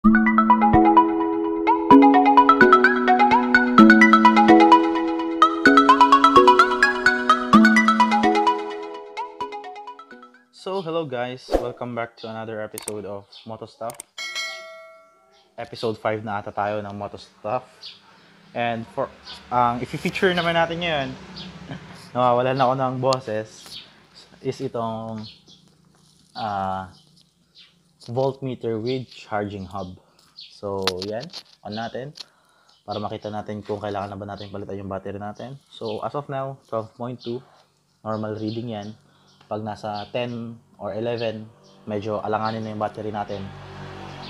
So, hello guys, welcome back to another episode of Moto Stuff. Episode 5 na ata tayo ng Moto Stuff. And for i-feature naman natin ngayon, nawawalan ako ng boses, is itong voltmeter with charging hub. So, yan, on natin para makita natin kung kailangan na ba natin palitan yung battery natin. So, as of now, 12.2, normal reading yan. Pag nasa 10 or 11, medyo alanganin na yung battery natin.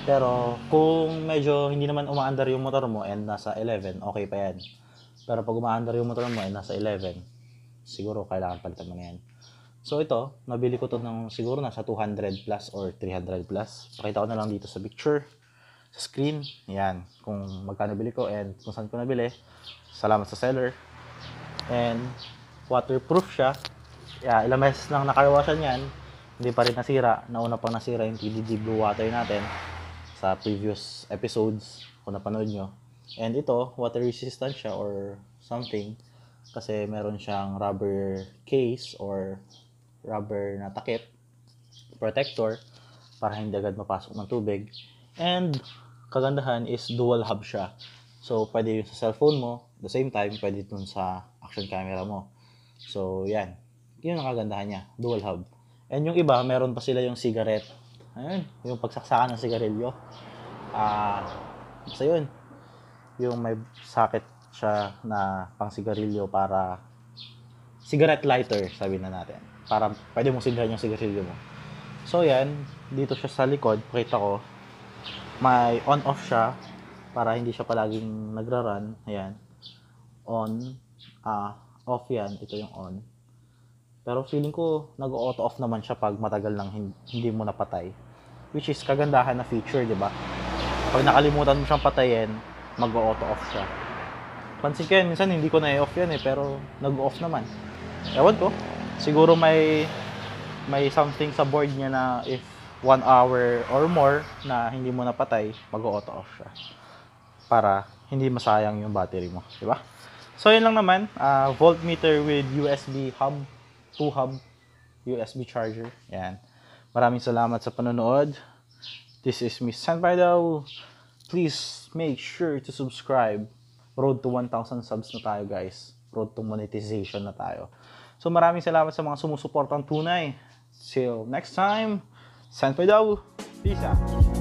Pero kung medyo hindi naman umaandar yung motor mo and nasa 11, okay pa yan. Pero pag umaandar yung motor mo and nasa 11, siguro kailangan palitan mo na yan. So ito, nabili ko to ng siguro nasa 200 plus or 300 plus. Pakita ko na lang dito sa picture, sa screen. Yan, kung magkano bili ko and kung saan ko nabili. Salamat sa seller. And waterproof siya. Ilang beses nang nakarwashan yan, hindi pa rin nasira. Nauna pang nasira yung TDG Blue Water natin sa previous episodes kung napanood nyo. And ito, water resistant siya or something kasi meron siyang rubber case or rubber na takip, protector para hindi agad mapasok ng tubig. And kagandahan is dual hub siya. So, pwede yung sa cellphone mo, at the same time, pwede dun sa action camera mo. So, yan. Yun ang kagandahan niya, dual hub. And yung iba, meron pa sila yung cigarette. Ayun, yung pagsaksakan ng sigarilyo. Basta yun. Yung may socket siya na pang sigarilyo para cigarette lighter, sabi na natin. Para pwede mong sindihan yung sigarilyo mo. So yan, dito siya sa likod, pakita ko. May on-off siya para hindi siya palaging nagra-run. Ayan. On, off yan. Ito yung on. Pero feeling ko, nag-auto off naman siya pag matagal nang hindi mo napatay. Which is kagandahan na feature, di ba? Pag nakalimutan mo siyang patayin, mag-auto off siya. Pansin ko yan, minsan hindi ko na-off yan pero nag-off naman. Ewan ko, siguro may something sa board niya na if 1 hour or more na hindi mo napatay, mag-auto off siya. Para hindi masayang yung battery mo, di ba? So yun lang naman, voltmeter with USB hub. 2 hub USB charger. Yan. Maraming salamat sa panonood. This is Miss Senpai daw. Please make sure to subscribe. Road to 1,000 subs na tayo, guys. Road to monetization na tayo. So maraming salamat sa mga sumusuportang tunay. Till next time. Senpai daw. Peace out.